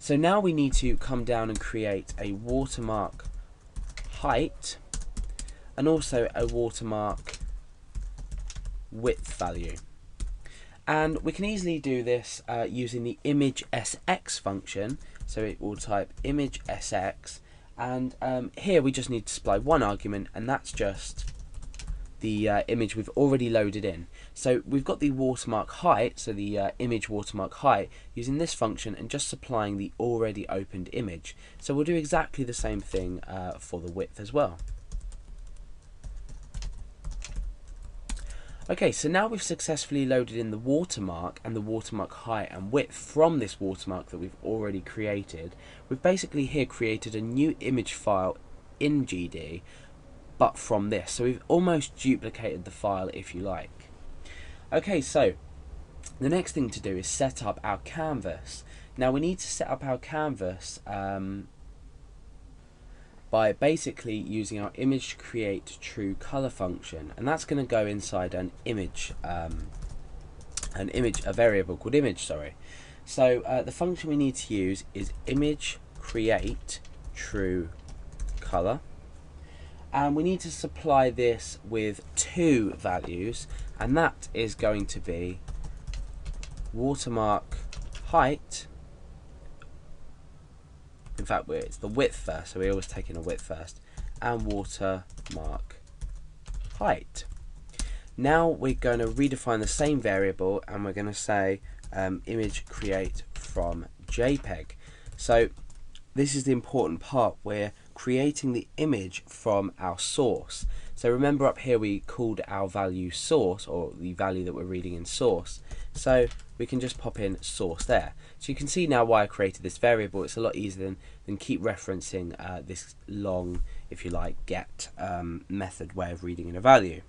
So now we need to come down and create a watermark height and also a watermark width value. And we can easily do this using the image sx function. So it will type image sx, and here we just need to supply one argument, and that's just the image we've already loaded in. So we've got the watermark height, so the image watermark height, using this function and just supplying the already opened image. So we'll do exactly the same thing for the width as well. Okay, so now we've successfully loaded in the watermark and the watermark height and width from this watermark that we've already created. We've basically here created a new image file in GD, but from this. So we've almost duplicated the file, if you like. Okay, so the next thing to do is set up our canvas. Now we need to set up our canvas by basically using our image create true color function, and that's going to go inside a variable called image. So the function we need to use is image create true color, and we need to supply this with two values, and that is going to be watermark height. In fact, it's the width first, so we're always taking a width first, and watermark height. Now we're going to redefine the same variable, and we're going to say image create from JPEG. So this is the important part. We're creating the image from our source. So remember up here we called our value source, or the value that we're reading in source. So we can just pop in source there. So you can see now why I created this variable. It's a lot easier than keep referencing this long, if you like, get method way of reading in a value.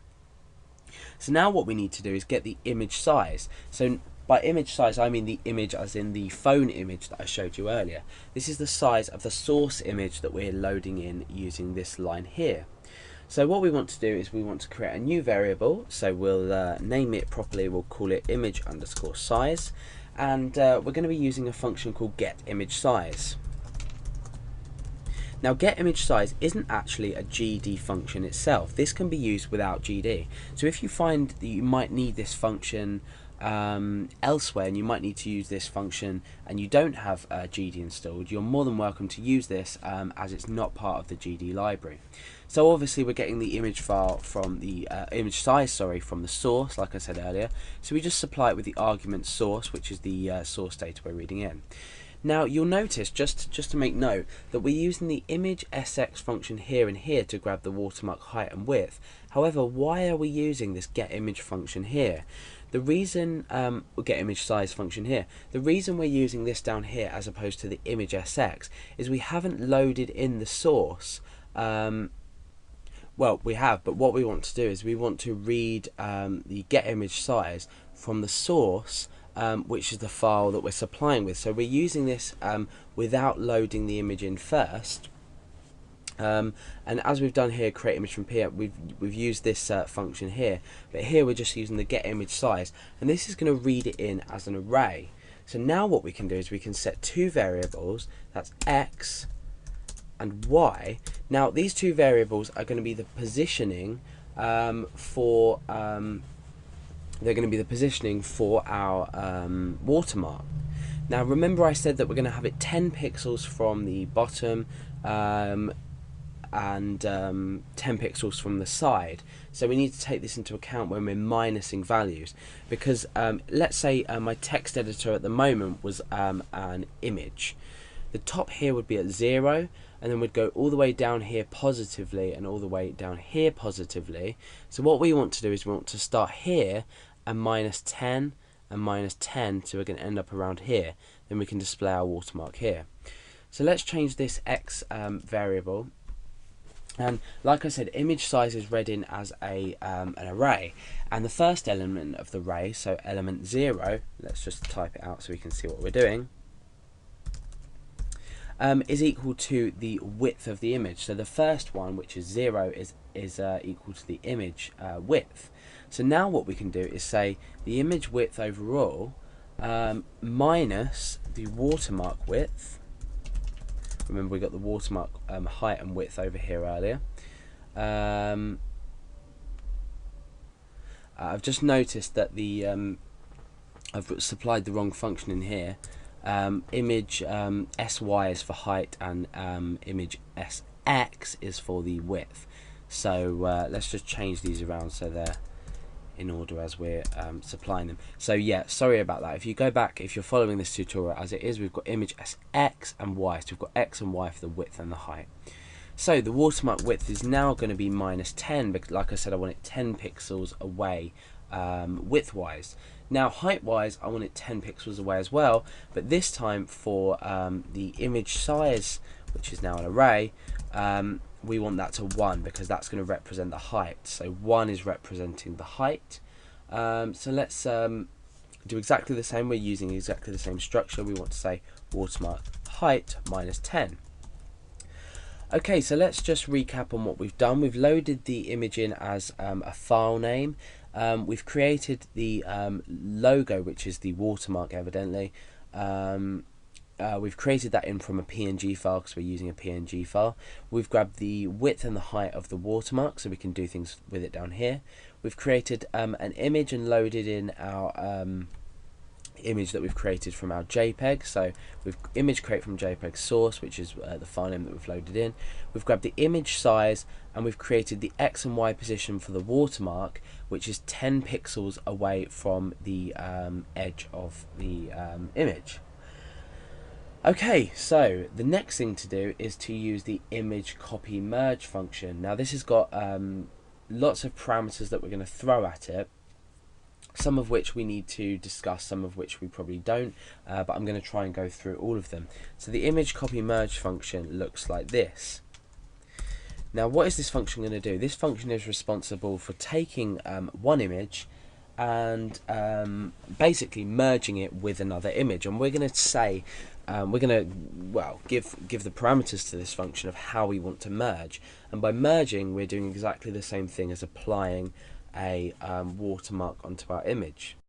So now what we need to do is get the image size. So by image size I mean the image as in the phone image that I showed you earlier. This is the size of the source image that we're loading in using this line here. So what we want to do is we want to create a new variable. So we'll name it properly. We'll call it image underscore size, and we're going to be using a function called get image size. Now get image size isn't actually a GD function itself. This can be used without GD. So if you find that you might need this function elsewhere, and you might need to use this function and you don't have GD installed, you're more than welcome to use this as it's not part of the GD library. So obviously we're getting the image file from the image size, from the source, like I said earlier. So we just supply it with the argument source, which is the source data we're reading in. Now you'll notice, just to make note, that we're using the image sx function here and here to grab the watermark height and width. However, why are we using this get image function here? The reason, get image size function here, the reason we're using this down here as opposed to the image sx is we haven't loaded in the source. Well, we have, but what we want to do is we want to read the get image size from the source, which is the file that we're supplying with. So we're using this without loading the image in first. And as we've done here, create image from here, we've used this function here, but here we're just using the get image size, and this is going to read it in as an array. So now what we can do is we can set two variables, that's x and y. Now these two variables are going to be the positioning for our watermark. Now remember I said that we're going to have it 10 pixels from the bottom and 10 pixels from the side. So we need to take this into account when we're minusing values, because let's say my text editor at the moment was an image. The top here would be at 0, and then we'd go all the way down here positively and all the way down here positively. So what we want to do is we want to start here and minus 10 and minus 10, so we're going to end up around here. Then we can display our watermark here. So let's change this x variable, and like I said, image size is read in as an array, and the first element of the array, so element 0, let's just type it out so we can see what we're doing, is equal to the width of the image. So the first one, which is 0, is equal to the image width. So now what we can do is say the image width overall minus the watermark width, Remember, we got the watermark height and width over here earlier. I've just noticed that the I've supplied the wrong function in here. Image sy is for height, and image sx is for the width. So let's just change these around so they're in order as we're supplying them. So yeah, sorry about that. If you go back, if you're following this tutorial as it is, we've got image sx and y. So we've got x and y for the width and the height. So the watermark width is now going to be -10, because like I said, I want it 10 pixels away width wise. Now height wise, I want it 10 pixels away as well, but this time for the image size, which is now an array, we want that to 1, because that's going to represent the height. So 1 is representing the height. So let's do exactly the same. We're using exactly the same structure. We want to say watermark height -10. Okay, so let's just recap on what we've done. We've loaded the image in as a file name. We've created the logo, which is the watermark, evidently. We've created that in from a PNG file, because we're using a PNG file. We've grabbed the width and the height of the watermark, so we can do things with it down here. We've created an image and loaded in our image that we've created from our JPEG. So we've image create from JPEG source, which is the file name that we've loaded in. We've grabbed the image size, and we've created the X and Y position for the watermark, which is 10 pixels away from the edge of the image. Okay, so the next thing to do is to use the image copy merge function. Now this has got lots of parameters that we're going to throw at it, some of which we need to discuss, some of which we probably don't, but I'm going to try and go through all of them. So the image copy merge function looks like this. Now what is this function going to do? This function is responsible for taking one image and basically merging it with another image, and we're going to say we're going to give the parameters to this function of how we want to merge, and by merging we're doing exactly the same thing as applying a watermark onto our image.